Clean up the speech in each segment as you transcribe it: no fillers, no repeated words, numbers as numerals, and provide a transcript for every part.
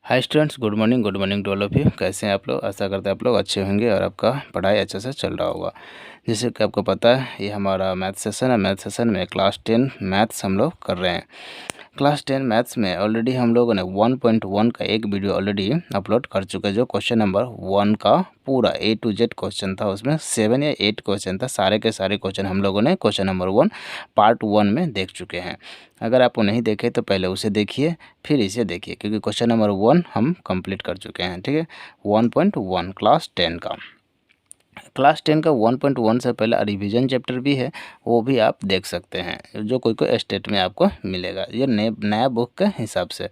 Hi students, good morning to all of you. कैसे हैं आप लोग? आशा करते हैं आप लोग अच्छे होंगे और आपका पढ़ाई अच्छे से चल रहा होगा। जैसे कि आपको पता है, ये हमारा मैथ सेशन है। मैथ सेशन में क्लास 10 मैथ्स हम लोग कर रहे हैं। क्लास 10 मैथ्स में ऑलरेडी हम लोगों ने 1.1 का एक वीडियो ऑलरेडी अपलोड कर चुके हैं, जो क्वेश्चन नंबर 1 का पूरा A to Z क्वेश्चन था। उसमें 7 या 8 क्वेश्चन था। सारे के सारे क्वेश्चन हम लोगों ने क्वेश्चन नंबर 1 पार्ट 1 में देख चुके हैं। अगर आप वो नहीं देखे तो पहले उसे देखिए, फिर इसे देखिए, क्योंकि क्वेश्चन नंबर 1 हम कंप्लीट कर चुके हैं। ठीक है, 1.1 क्लास 10 का। क्लास 10 का 1.1 से पहले रिवीजन चैप्टर भी है, वो भी आप देख सकते हैं, जो कोई कोई स्टेट में आपको मिलेगा। ये नया बुक के हिसाब से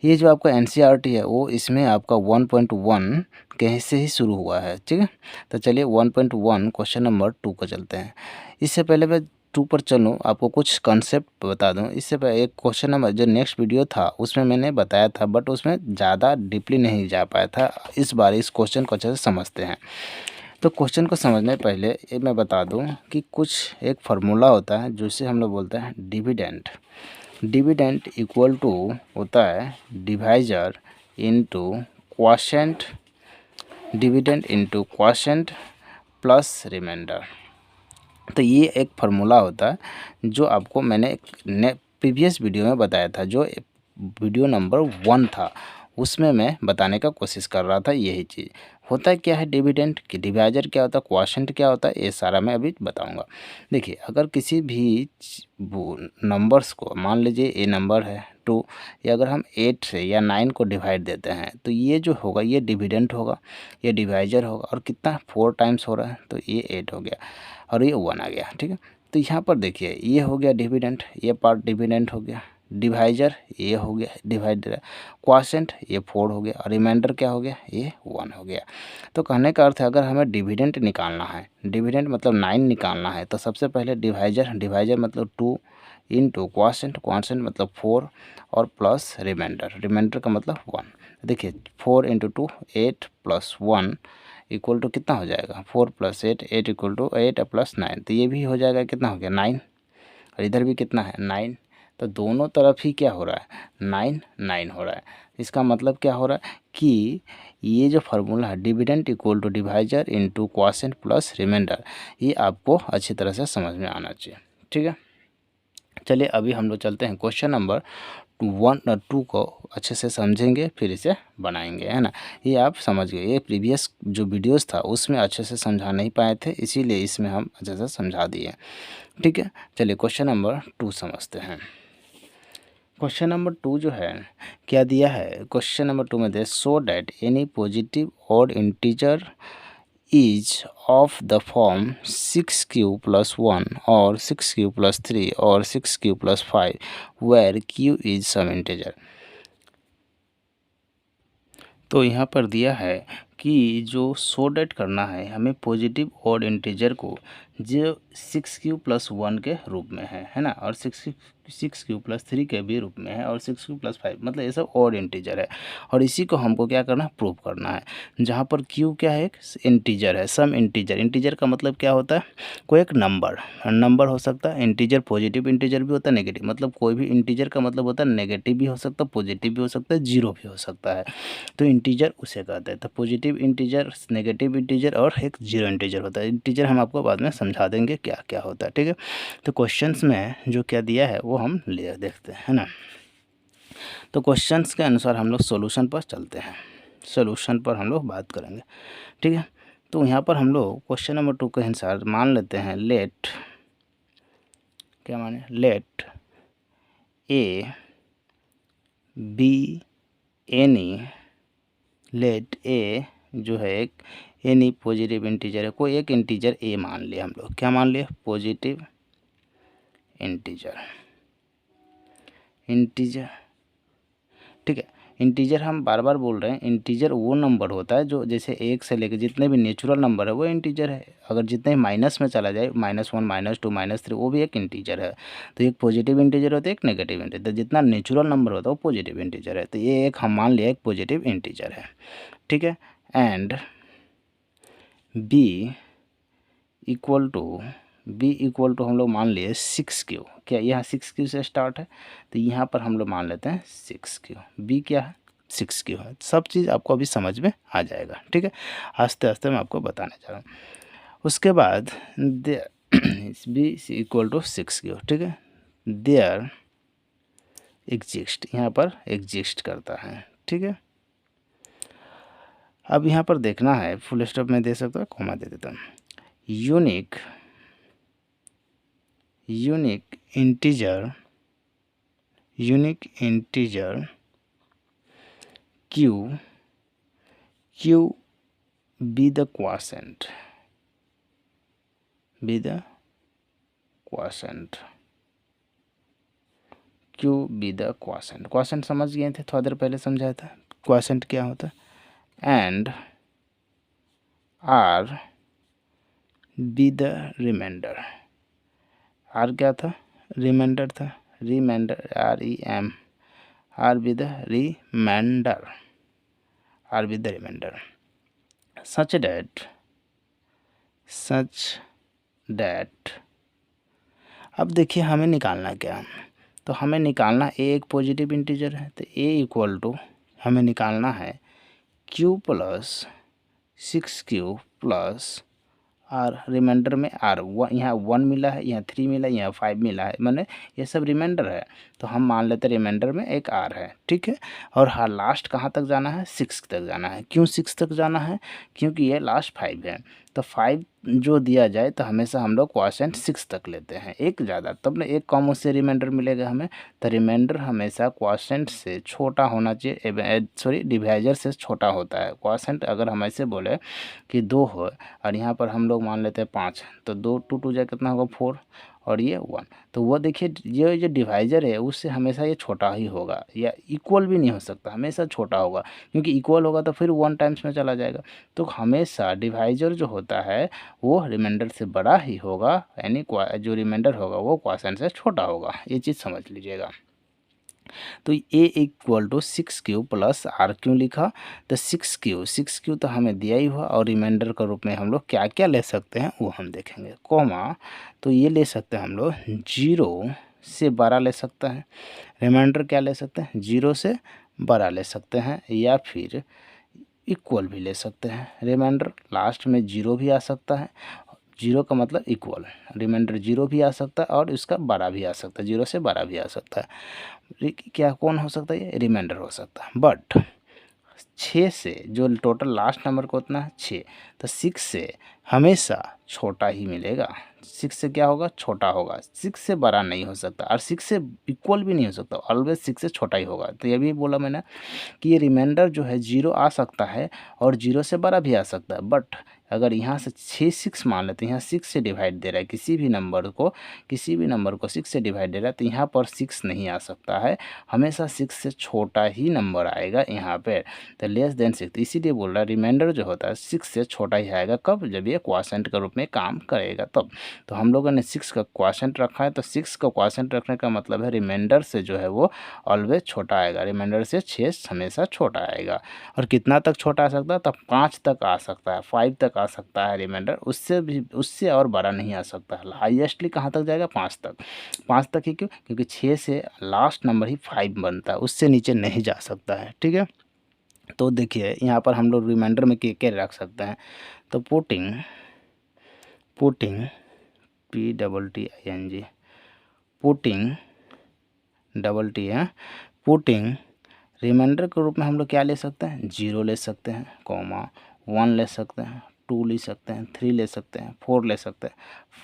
ये जो आपका एनसीईआरटी है, वो इसमें आपका 1.1 कहीं से ही शुरू हुआ है। ठीक है, तो चलिए 1.1 क्वेश्चन नंबर 2 को चलते हैं। इससे पहले मैं 2 पर चलूँ, आपको कुछ कॉन्सेप्ट बता दूं। इससे पहले एक क्वेश्चन नंबर जो नेक्स्ट वीडियो था उसमें मैंने बताया था, बट उसमें ज़्यादा डीपली नहीं जा पाया था। इस बार इस क्वेश्चन को अच्छे से समझते हैं। तो क्वेश्चन को समझने पहले ये मैं बता दूं कि कुछ एक फार्मूला होता है जिसे हम लोग बोलते हैं डिविडेंड। डिविडेंड इक्वल टू होता है divisor into quotient, dividend into quotient plus remainder. तो ये एक फार्मूला होता है जो आपको मैंने प्रीवियस वीडियो में बताया था, जो वीडियो नंबर 1 था। उसमें मैं बताने का कोशिश कर रहा था। यही चीज़ होता है। क्या है डिविडेंड, कि डिवाइजर क्या होता है, क्वोशेंट क्या होता है, ये सारा मैं अभी बताऊंगा। देखिए, अगर किसी भी नंबर्स को, मान लीजिए ये नंबर है 2, या अगर हम 8 से या 9 को डिवाइड देते हैं, तो ये जो होगा ये डिविडेंड होगा, ये डिवाइजर होगा। और कितना 4 टाइम्स हो रहा है, तो ये 8 हो गया और ये 1 आ गया। ठीक है, तो यहाँ पर देखिए ये हो गया डिविडेंड, ये पार्ट डिविडेंड हो गया। डिवाइजर ये हो गया डिवाइडर, क्वोशेंट ये 4 हो गया, और रिमाइंडर क्या हो गया, ये 1 हो गया। तो कहने का अर्थ है, अगर हमें डिविडेंड निकालना है, डिविडेंड मतलब 9 निकालना है, तो सबसे पहले डिवाइजर मतलब 2 इंटू क्वोशेंट मतलब 4, और प्लस रिमाइंडर का मतलब 1। देखिए 4 इंटू 2 8 प्लस 1 इक्वल टू कितना हो जाएगा, 4 प्लस 8, 8 इक्वल टू 8 प्लस 9, तो ये भी हो जाएगा, कितना हो गया 9। और इधर भी कितना है 9। तो दोनों तरफ ही क्या हो रहा है, 9 9 हो रहा है। इसका मतलब क्या हो रहा है कि ये जो फार्मूला है dividend equal to divisor into quotient plus remainder, ये आपको अच्छी तरह से समझ में आना चाहिए। ठीक है, चलिए अभी हम लोग चलते हैं क्वेश्चन नंबर 2 को अच्छे से समझेंगे, फिर इसे बनाएंगे, है ना। ये आप समझ गए, ये प्रीवियस जो वीडियोस था उसमें अच्छे से समझा नहीं पाए थे, इसीलिए इसमें हम अच्छे से समझा दिए। ठीक है, चलिए क्वेश्चन नंबर 2 समझते हैं। क्वेश्चन नंबर 2 जो है क्या दिया है, क्वेश्चन नंबर 2 में they so that any positive odd integer is of the form 6q plus 1 or 6q plus 3 or 6q plus 5 where q is some integer। तो यहाँ पर दिया है कि जो सो डैट करना है हमें पॉजिटिव ऑड इंटीजर को, जो 6q प्लस 1 के रूप में है ना, और 6q प्लस 3 के भी रूप में है, और 6q प्लस 5, मतलब ये सब ऑड इंटीजर है। और इसी को हमको क्या करना है, प्रूव करना है। जहाँ पर q क्या है, एक इंटीजर है, सम इंटीजर। इंटीजर का मतलब क्या होता है, कोई एक नंबर हो सकता है। इंटीजर पॉजिटिव इंटीजर भी होता है, नेगेटिव, मतलब कोई भी इंटीजर का मतलब होता है नेगेटिव भी हो सकता है, पॉजिटिव भी हो सकता है, जीरो भी हो सकता है। तो इंटीजर उसे कहते हैं। तो पॉजिटिव इंटीजर, नेगेटिव इंटीजर और एक जीरो इंटीजर होता है। इंटीजर हम आपको बाद में समझा देंगे क्या क्या होता है। ठीक है, तो क्वेश्चंस में जो क्या दिया है वो हम ले देखते हैं, है ना। तो क्वेश्चंस के अनुसार हम लोग सॉल्यूशन पर चलते हैं, सॉल्यूशन पर हम लोग बात करेंगे। ठीक है, तो यहाँ पर हम लोग क्वेश्चन नंबर 2 के अनुसार मान लेते हैं, लेट क्या माने, let A B any, let A जो है एक एनी पॉजिटिव इंटीजर है, कोई एक इंटीजर ए मान लिया हम लोग, क्या मान लिया, पॉजिटिव इंटीजर। ठीक है, इंटीजर हम बार बार बोल रहे हैं, इंटीजर वो नंबर होता है जो जैसे 1 से लेकर जितने भी नेचुरल नंबर है वो इंटीजर है। अगर जितने माइनस में चला जाए, -1 -2 -3, वो भी एक इंटीजर है। तो एक पॉजिटिव इंटीजर होता है, एक नेगेटिव इंटीजर। तो जितना नेचुरल नंबर होता है वो पॉजिटिव इंटीजर है। तो ये एक हम मान लिया एक पॉजिटिव इंटीजर है। ठीक है, एंड बी इक्वल टू हम लोग मान लिए 6q। क्या यहाँ 6q से स्टार्ट है, तो यहाँ पर हम लोग मान लेते हैं 6q। बी क्या है, 6 क्यू है। सब चीज़ आपको अभी समझ में आ जाएगा, ठीक है। आस्ते आस्ते मैं आपको बताने जा रहा हूँ। उसके बाद बी इक्वल टू 6 क्यू, ठीक है। देयर एग्जिस्ट, यहाँ पर एग्जिस्ट करता है, ठीक है। अब यहाँ पर देखना है, फुल स्टॉप में दे सकता हूँ, कॉमा दे देता हूँ। Unique integer q be the quotient q be the quotient समझ गए थे, थोड़ा देर पहले समझाया था क्वोशेंट क्या होता है। And r be the remainder, r क्या था, रिमाइंडर था, reminder r be the remainder such that अब देखिए हमें निकालना क्या, तो हमें निकालना a एक पॉजिटिव इंटीजर है, तो a इक्वल टू हमें निकालना है q plus 6q plus r, remainder में r, यहाँ 1 मिला है, यहाँ 3 मिला है, यहाँ 5 मिला है, मैंने ये सब रिमाइंडर है, तो हम मान लेते हैं रिमाइंडर में एक r है, ठीक है। और हाँ, लास्ट कहाँ तक जाना है, 6 तक जाना है। क्यों 6 तक जाना है, क्योंकि ये लास्ट 5 है, तो 5 जो दिया जाए तो हमेशा हम लोग क्वोशेंट 6 तक लेते हैं, एक ज़्यादा, तब ना एक कम उससे रिमाइंडर मिलेगा हमें। तो रिमाइंडर हमेशा क्वोशेंट से छोटा होना चाहिए, सॉरी डिवाइजर से छोटा होता है। क्वोशेंट अगर हम ऐसे बोले कि 2 हो और यहाँ पर हम लोग मान लेते हैं 5, तो 2 टू जाए कितना होगा 4, और ये 1, तो वो देखिए ये जो डिवाइजर है उससे हमेशा ये छोटा ही होगा, या इक्वल भी नहीं हो सकता, हमेशा छोटा होगा, क्योंकि इक्वल होगा तो फिर 1 टाइम्स में चला जाएगा। तो हमेशा डिवाइजर जो होता है वो रिमाइंडर से बड़ा ही होगा, यानी जो रिमाइंडर होगा वो क्वोशेंट से छोटा होगा, ये चीज़ समझ लीजिएगा। तो a equal to 6q plus r क्यों लिखा, तो 6q तो हमें दिया ही हुआ, और रिमाइंडर के रूप में हम लोग क्या क्या ले सकते हैं वो हम देखेंगे। कॉमा, तो ये ले सकते हैं हम लोग 0 से बड़ा ले सकते हैं, रिमाइंडर क्या ले सकते हैं 0 से बड़ा ले सकते हैं, या फिर इक्वल भी ले सकते हैं। रिमाइंडर लास्ट में 0 भी आ सकता है, 0 का मतलब इक्वल, रिमाइंडर 0 भी आ सकता है और इसका बड़ा भी आ सकता है, 0 से बड़ा भी आ सकता है। क्या कौन हो सकता है, ये रिमाइंडर हो सकता है। बट 6 से जो टोटल लास्ट नंबर को उतना है 6, तो 6 से हमेशा छोटा ही मिलेगा। 6 से क्या होगा, छोटा होगा, 6 से बड़ा नहीं हो सकता, और 6 से इक्वल भी नहीं हो सकता, ऑलवेज 6 से छोटा ही होगा। तो ये भी बोला मैंने कि ये रिमाइंडर जो है 0 आ सकता है और 0 से बड़ा भी आ सकता है। बट अगर यहाँ से 6 मान लेते हैं, यहाँ 6 से डिवाइड दे रहा है, किसी भी नंबर को 6 से डिवाइड दे रहा है, तो यहाँ पर 6 नहीं आ सकता है, हमेशा 6 से छोटा ही नंबर आएगा यहाँ पे, तो लेस देन 6, इसीलिए बोल रहा है रिमाइंडर जो होता है 6 से छोटा ही आएगा। कब, जब ये क्वोशेंट के रूप में काम करेगा तब। तो हम लोगों ने 6 का क्वोशेंट रखा है, तो 6 का क्वोशेंट रखने का मतलब है रिमाइंडर से जो है वो ऑलवेज छोटा आएगा, रिमाइंडर से 6 हमेशा छोटा आएगा। और कितना तक छोटा आ सकता है, तब 5 तक आ सकता है, 5 तक आ सकता है रिमाइंडर, उससे और बड़ा नहीं आ सकता है। हाईएस्टली कहाँ तक जाएगा, 5 तक, 5 तक ही, क्यों, क्योंकि 6 से लास्ट नंबर ही 5 बनता है, उससे नीचे नहीं जा सकता है, ठीक है। तो देखिए यहाँ पर हम लोग रिमाइंडर में क्या रख सकते हैं, तो पुटिंग PTTING पुटिंग रिमाइंडर के रूप में हम लोग क्या ले सकते हैं, 0 ले सकते हैं, कॉमा 1 ले सकते हैं, 2 ले सकते हैं, 3 ले सकते हैं, 4 ले सकते हैं,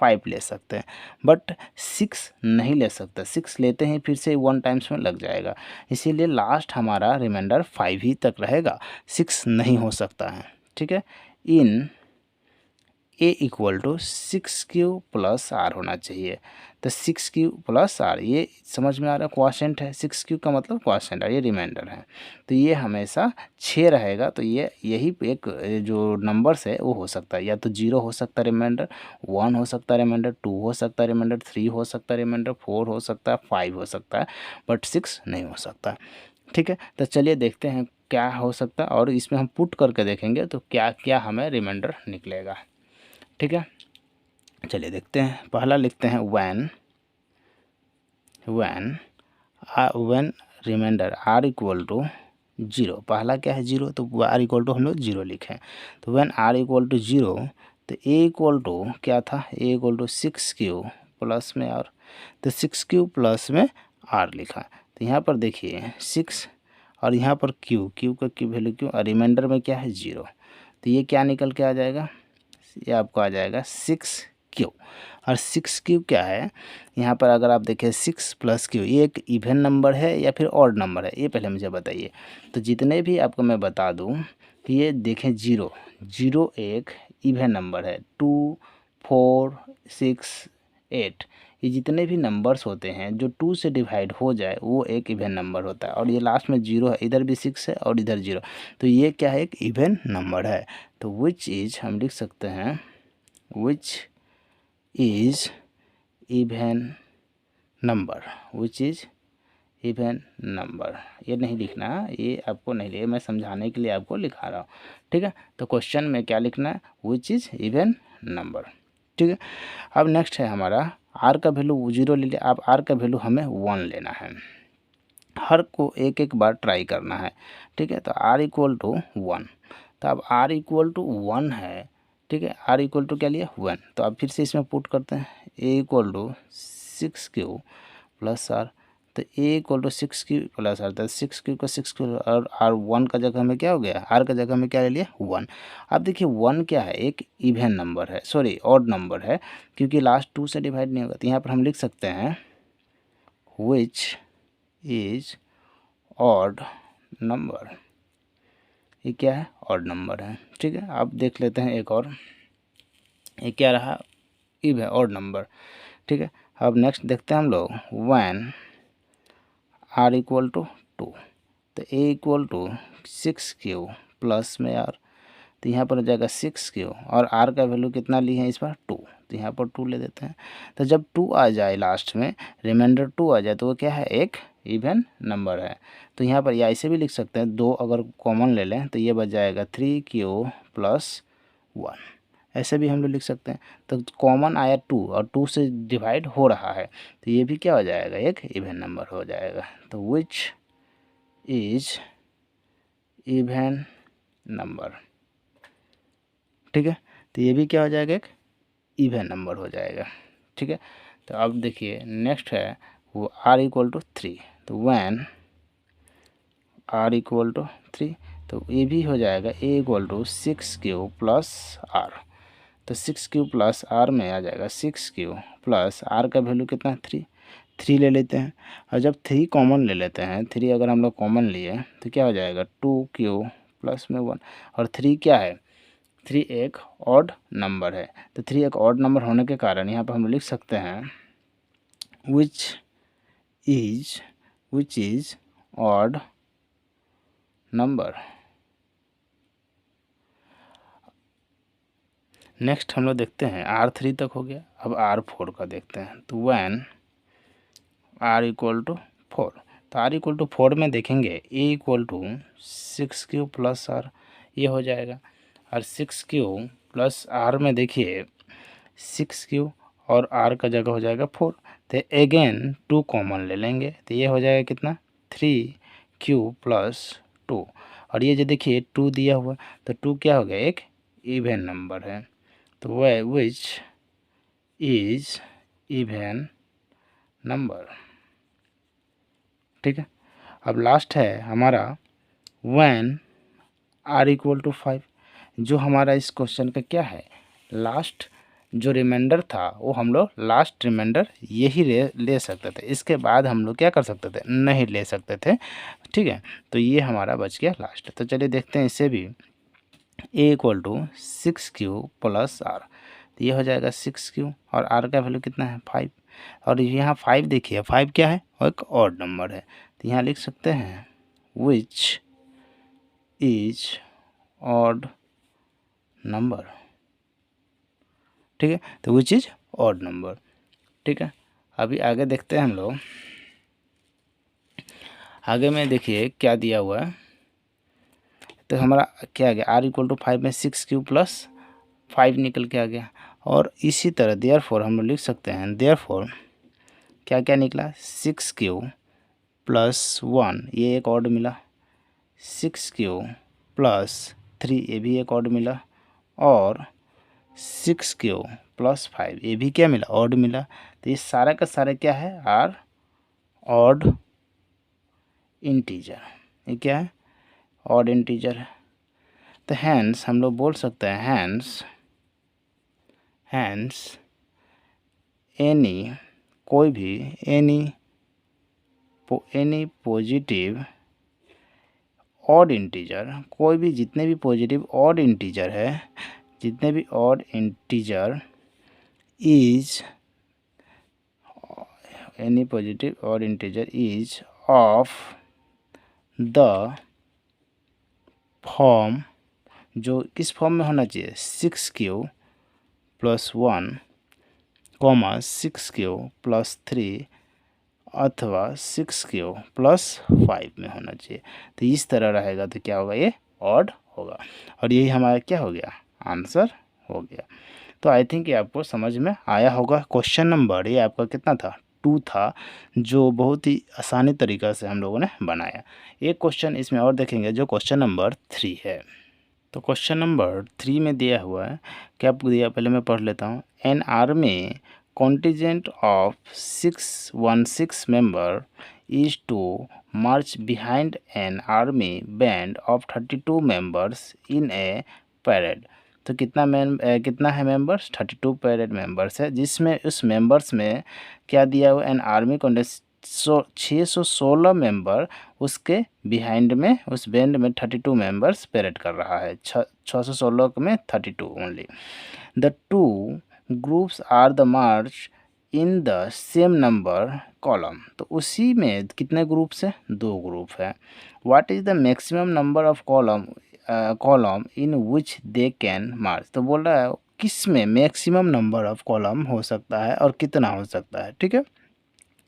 5 ले सकते हैं, बट 6 नहीं ले सकते। 6 लेते हैं फिर से 1 टाइम्स में लग जाएगा, इसीलिए लास्ट हमारा रिमाइंडर 5 ही तक रहेगा, 6 नहीं हो सकता है, ठीक है। इन a equal to 6q plus r होना चाहिए, तो 6q प्लस r, ये समझ में आ रहा है, क्वोशेंट है, 6q का मतलब क्वोशेंट है, ये रिमाइंडर है, तो ये हमेशा 6 रहेगा। तो ये यही एक जो नंबर्स है वो हो सकता है, या तो 0 हो सकता है रिमाइंडर, 1 हो सकता है रिमाइंडर, 2 हो सकता है रिमाइंडर, 3 हो सकता है रिमाइंडर, 4 हो सकता है, 5 हो सकता है, बट 6 नहीं हो सकता, ठीक है। तो चलिए देखते हैं क्या हो सकता है, और इसमें हम पुट करके देखेंगे तो क्या क्या हमें रिमाइंडर निकलेगा, ठीक है। चलिए देखते हैं, पहला लिखते हैं when remainder r equal to zero, पहला क्या है जीरो, तो आर इक्वल टू हम लोग जीरो लिखें। तो when r equal to zero, तो ए इक्वल टू क्या था, a equal to 6Q plus में आर, तो 6Q प्लस में आर लिखा। तो यहाँ पर देखिए 6 और यहाँ पर क्यू का क्यू वैल्यू क्यू, और रिमाइंडर में क्या है जीरो, तो ये क्या निकल के आ जाएगा, ये आपको आ जाएगा 6Q। और 6Q क्या है, यहाँ पर अगर आप देखें 6 प्लस Q, ये एक इवन नंबर है या फिर ऑड नंबर है, ये पहले मुझे बताइए। तो जितने भी आपको मैं बता दूँ कि ये देखें जीरो, जीरो एक इवन नंबर है, 2 4 6 8, ये जितने भी नंबर्स होते हैं जो 2 से डिवाइड हो जाए वो एक इवन नंबर होता है। और ये लास्ट में जीरो है, इधर भी 6 है और इधर जीरो, तो ये क्या है, एक इवन नंबर है। तो विच इज हम लिख सकते हैं which is even number, which is even number. ये नहीं लिखना, ये आपको नहीं लिखना, मैं समझाने के लिए आपको लिखा रहा हूँ, ठीक है। तो क्वेश्चन में क्या लिखना है, विच इज इवन नंबर, ठीक है। अब नेक्स्ट है हमारा आर का वैल्यू जीरो ले लिया, अब आर का वैल्यू हमें 1 लेना है, हर को एक एक बार ट्राई करना है, ठीक है। तो आर इक्वल टू 1, तो अब आर इक्वल टू 1 है, ठीक है, आर इक्वल टू क्या लिया 1, तो अब फिर से इसमें पुट करते हैं, A equal to 6Q plus R, तो ए equal to 6Q plus R, तो 6Q का 6Q और आर 1 का जगह में क्या हो गया, आर का जगह में क्या ले लिया 1। अब देखिए 1 क्या है, एक इवन नंबर है, सॉरी ऑड नंबर है, क्योंकि लास्ट 2 से डिवाइड नहीं होगा। तो यहाँ पर हम लिख सकते हैं विच इज ऑड नंबर, ये क्या है, ऑड नंबर है, ठीक है। अब देख लेते हैं एक और, ये क्या रहा, इव है, ऑड नंबर, ठीक है। अब नेक्स्ट देखते हैं हम लोग व्हेन आर इक्वल टू 2, तो ए इक्वल टू 6Q प्लस में आर, तो यहाँ पर हो जाएगा 6Q और आर का वैल्यू कितना ली है इस बार 2, तो यहाँ पर 2 ले देते हैं। तो जब 2 आ जाए लास्ट में, रिमाइंडर 2 आ जाए, तो वो क्या है, एक इवन नंबर है। तो यहाँ पर या ऐसे भी लिख सकते हैं, 2 अगर कॉमन ले लें तो ये बच जाएगा 3Q प्लस 1, ऐसे भी हम लोग लिख सकते हैं। तो कॉमन आया 2 और 2 से डिवाइड हो रहा है, तो ये भी क्या हो जाएगा, एक इवन नंबर हो जाएगा। तो विच इज इवन नंबर, ठीक है। तो ये भी क्या हो जाएगा, एक इवन नंबर हो जाएगा, ठीक है। तो अब देखिए नेक्स्ट है वो आर इक्वल टू 3, तो व्हेन आर इक्वल टू 3, तो ये भी हो जाएगा A equal to 6Q plus R, तो 6Q प्लस आर में आ जाएगा 6Q प्लस आर का वैल्यू कितना है 3, 3 ले लेते हैं। और जब 3 कॉमन ले लेते हैं, 3 अगर हम लोग कॉमन लिए तो क्या हो जाएगा 2Q प्लस में 1, और 3 क्या है, 3 एक ऑड नंबर है, तो 3 एक ऑड नंबर होने के कारण यहाँ पर हम लिख सकते हैं which is odd number. Next हम लोग देखते हैं R3 तक हो गया, अब R4 का देखते हैं। तो व्हेन R इक्वल टू 4, तो R इक्वल टू 4 में देखेंगे A equal to 6Q plus r, ये हो जाएगा। और 6Q प्लस आर में देखिए 6Q और R का जगह हो जाएगा 4, तो अगेन 2 कॉमन ले लेंगे, तो ये हो जाएगा कितना 3Q प्लस 2, और ये जो देखिए 2 दिया हुआ, तो 2 क्या हो गया, एक इवन नंबर है। तो वह विच इज इवन नंबर, ठीक है। अब लास्ट है हमारा व्हेन आर इक्वल टू 5, जो हमारा इस क्वेश्चन का क्या है, लास्ट जो रिमाइंडर था वो हम लोग लास्ट रिमाइंडर यही ले सकते थे, इसके बाद हम लोग क्या कर सकते थे, नहीं ले सकते थे, ठीक है। तो ये हमारा बच गया लास्ट। तो चलिए देखते हैं इससे भी, A equal to 6Q plus R, तो ये हो जाएगा 6Q और आर का वैल्यू कितना है 5, और यहाँ 5 देखिए 5 क्या है, और एक ऑड नंबर है, तो यहाँ लिख सकते हैं विच इज ऑड नंबर, ठीक है। तो विच इज ऑड नंबर, ठीक है। अभी आगे देखते हैं हम लोग, आगे में देखिए क्या दिया हुआ है। तो हमारा क्या आ गया, आर इक्वल टू 5 में 6Q प्लस 5 निकल के आ गया, और इसी तरह देयरफॉर हम लोग लिख सकते हैं, देयरफॉर क्या क्या निकला 6Q प्लस 1, ये एक ऑड मिला, 6Q प्लस 3 ये भी एक ऑड मिला, और 6Q प्लस 5 ये भी क्या मिला, ऑड मिला। तो ये सारा का सारा क्या है, आर ऑड इंटीजर। ये क्या है, ऑड इंटीजर है। तो हैंस हम लोग बोल सकते हैं हैंस एनी कोई भी एनी पॉजिटिव ऑड इंटीजर, कोई भी जितने भी पॉजिटिव ऑड इंटीजर है, जितने भी odd integer is any positive odd integer is of the form, जो किस फॉर्म में होना चाहिए, 6Q plus 1 comma 6Q plus 3 अथवा 6Q प्लस 5 में होना चाहिए। तो इस तरह रहेगा तो क्या होगा, ये ऑड होगा, और यही हमारा क्या हो गया, आंसर हो गया। तो आई थिंक ये आपको समझ में आया होगा। क्वेश्चन नंबर ये आपका कितना था, 2 था, जो बहुत ही आसानी तरीक़ा से हम लोगों ने बनाया। एक क्वेश्चन इसमें और देखेंगे जो क्वेश्चन नंबर 3 है। तो क्वेश्चन नंबर 3 में दिया हुआ है, क्या दिया पहले मैं पढ़ लेता हूँ। An army contingent of 616 member is to march behind an army band of 32 members in a parade। तो कितना है मेंबर्स, 32 पैरेड मेंबर्स है, जिसमें उस मेंबर्स में क्या दिया हुआ, एन आर्मी कंटेंजेंट 616 मेंबर, उसके बिहाइंड में उस बैंड में 32 मेंबर्स पैरेड कर रहा है, 616 में 32 only. The two groups are the march in the same number column. तो उसी में कितने ग्रुप्स हैं, 2 ग्रुप है। What is the maximum number of column in which they can march. तो बोल रहा है किस में मैक्सिमम नंबर ऑफ कॉलम हो सकता है और कितना हो सकता है, ठीक है।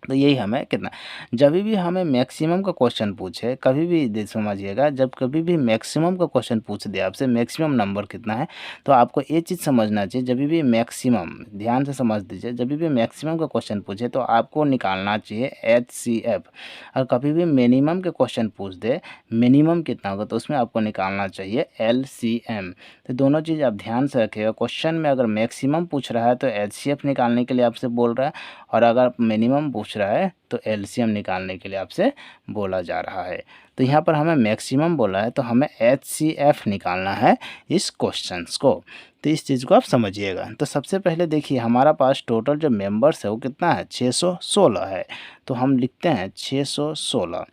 तो यही हमें कितना, जब भी हमें मैक्सिमम का क्वेश्चन पूछे, कभी भी समझिएगा, जब कभी भी मैक्सिमम का क्वेश्चन पूछ दे आपसे, मैक्सिमम नंबर कितना है, तो आपको ये चीज़ समझना चाहिए, जब भी मैक्सिमम, ध्यान से समझ दीजिए, जब भी मैक्सिमम का क्वेश्चन पूछे तो आपको निकालना चाहिए HCF। और कभी भी मिनिमम के क्वेश्चन पूछ दे, मिनिमम कितना होगा, तो उसमें आपको निकालना चाहिए LCM। तो दोनों चीज़ आप ध्यान से रखिएगा। क्वेश्चन में अगर मैक्सिमम पूछ रहा है तो HCF निकालने के लिए आपसे बोल रहा है, और अगर मिनिमम पूछ रहा है तो LCM निकालने के लिए आपसे बोला जा रहा है। तो यहाँ पर हमें मैक्सिमम बोला है तो हमें HCF निकालना है इस क्वेश्चंस को। तो इस चीज़ को आप समझिएगा। तो सबसे पहले देखिए हमारा पास टोटल जो मेंबर्स है वो कितना है, 616 है। तो हम लिखते हैं 616,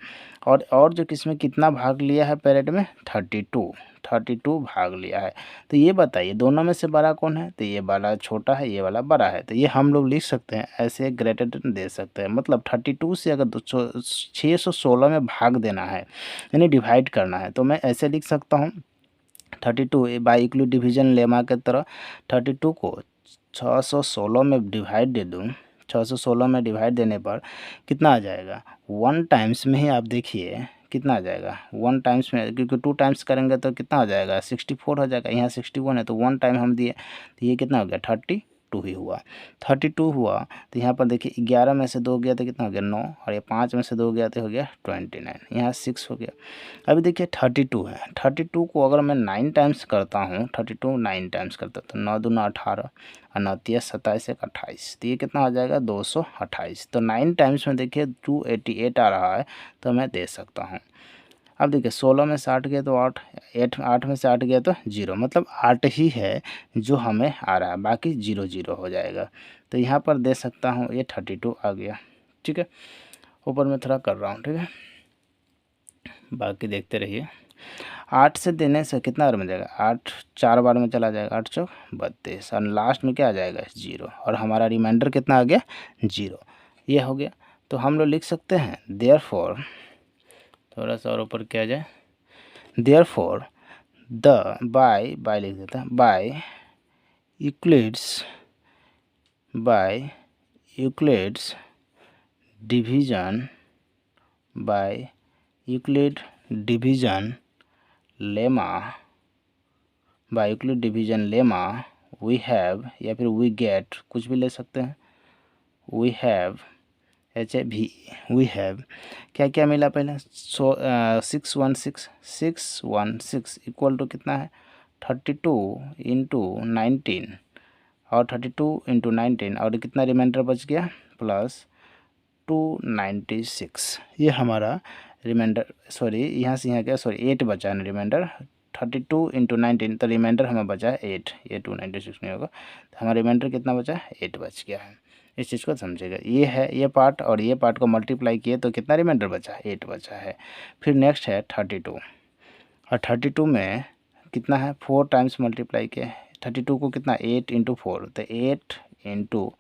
और जो किसमें कितना भाग लिया है पैरेड में, 32 भाग लिया है। तो ये बताइए दोनों में से बड़ा कौन है, तो ये वाला छोटा है, ये वाला बड़ा है। तो ये हम लोग लिख सकते हैं ऐसे, ग्रेटर देन दे सकते हैं, मतलब 32 से अगर 616 में भाग देना है, यानी डिवाइड करना है, तो मैं ऐसे लिख सकता हूँ 32 बाई इक्वल डिवीजन लेमा के तरह 32 को 616 में डिवाइड दे दूँ, 616 में डिवाइड देने पर कितना आ जाएगा, 1 टाइम्स में ही आप देखिए कितना आ जाएगा, 1 टाइम्स में, क्योंकि 2 टाइम्स करेंगे तो कितना हो जाएगा, 64 हो जाएगा। यहाँ 61 है तो 1 टाइम हम दिए, तो ये कितना हो गया, 32 ही हुआ। 32 हुआ तो यहाँ पर देखिए 11 में से 2 गया तो कितना हो गया, 9, और ये 5 में से 2 गया तो हो गया 29, यहाँ 6 हो गया। अभी देखिए 32 है, 32 को अगर मैं 9 टाइम्स करता हूँ, 32 9 टाइम्स करता हूँ तो 9 दूना 18, और 9 तिया 27, 1 28, तो ये कितना हो जाएगा, 228। तो 9 टाइम्स में देखिए 288 आ रहा है, तो मैं दे सकता हूँ। अब देखिए 16 में से 8 गया तो 8 में से 8 गया तो 0, मतलब 8 ही है जो हमें आ रहा है, बाकी 0 0 हो जाएगा। तो यहाँ पर दे सकता हूँ, ये 32 आ गया, ठीक है। ऊपर में थोड़ा कर रहा हूँ, ठीक है, बाकी देखते रहिए। 8 से देने से कितना बार में जाएगा, 8 4 बार में चला जाएगा, 8 चौक 32, और लास्ट में क्या आ जाएगा, 0, और हमारा रिमाइंडर कितना आ गया, 0। ये हो गया। तो हम लोग लिख सकते हैं देयरफॉर, थोड़ा सा और ऊपर किया जाए, देयरफॉर द बाय लिख देता है, by Euclid's division, by Euclid division lemma, by Euclid division lemma we have, या फिर वी गेट, कुछ भी ले सकते हैं, we have HAVE we have क्या क्या मिला पहले 616 इक्वल टू कितना है 32 इंटू 19 और 32 इंटू 19 और कितना रिमाइंडर बच गया प्लस 296 ये हमारा रिमाइंडर यहाँ से यहाँ क्या 8 बचा है रिमाइंडर 32 इंटू 19 तो रिमाइंडर हमें बचा है 8 ये 296 नहीं होगा तो हमारा रिमाइंडर कितना बचा है 8 बच गया है। इस चीज़ को समझेगा ये है ये पार्ट और ये पार्ट को मल्टीप्लाई किए तो कितना रिमाइंडर बचा है 8 बचा है। फिर नेक्स्ट है 32 और 32 में कितना है 4 टाइम्स मल्टीप्लाई किए 32 को कितना 8 इंटू 4 तो 8 इंटू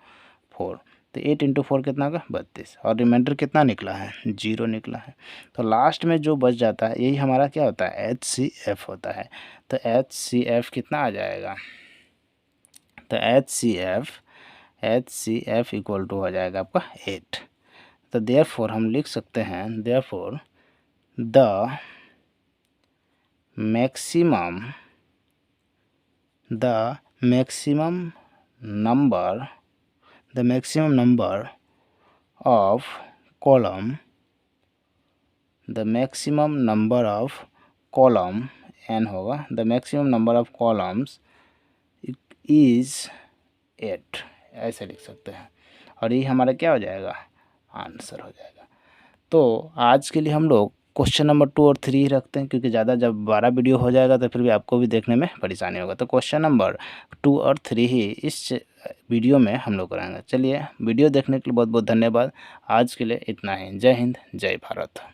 4 तो 8 इंटू 4 कितना होगा 32 और रिमाइंडर कितना निकला है 0 निकला है। तो लास्ट में जो बच जाता है यही हमारा क्या होता है HCF होता है। तो HCF कितना आ जाएगा तो HCF इक्वल टू हो जाएगा आपका 8। तो देयरफॉर हम लिख सकते हैं therefore the maximum number of column n होगा the maximum number of columns is 8 ऐसे लिख सकते हैं और ये हमारा क्या हो जाएगा आंसर हो जाएगा। तो आज के लिए हम लोग क्वेश्चन नंबर 2 और 3 ही रखते हैं क्योंकि ज़्यादा जब 12 वीडियो हो जाएगा तो फिर भी आपको भी देखने में परेशानी होगा। तो क्वेश्चन नंबर 2 और 3 ही इस वीडियो में हम लोग कराएंगे। चलिए वीडियो देखने के लिए बहुत बहुत धन्यवाद। आज के लिए इतना ही। जय हिंद जय भारत।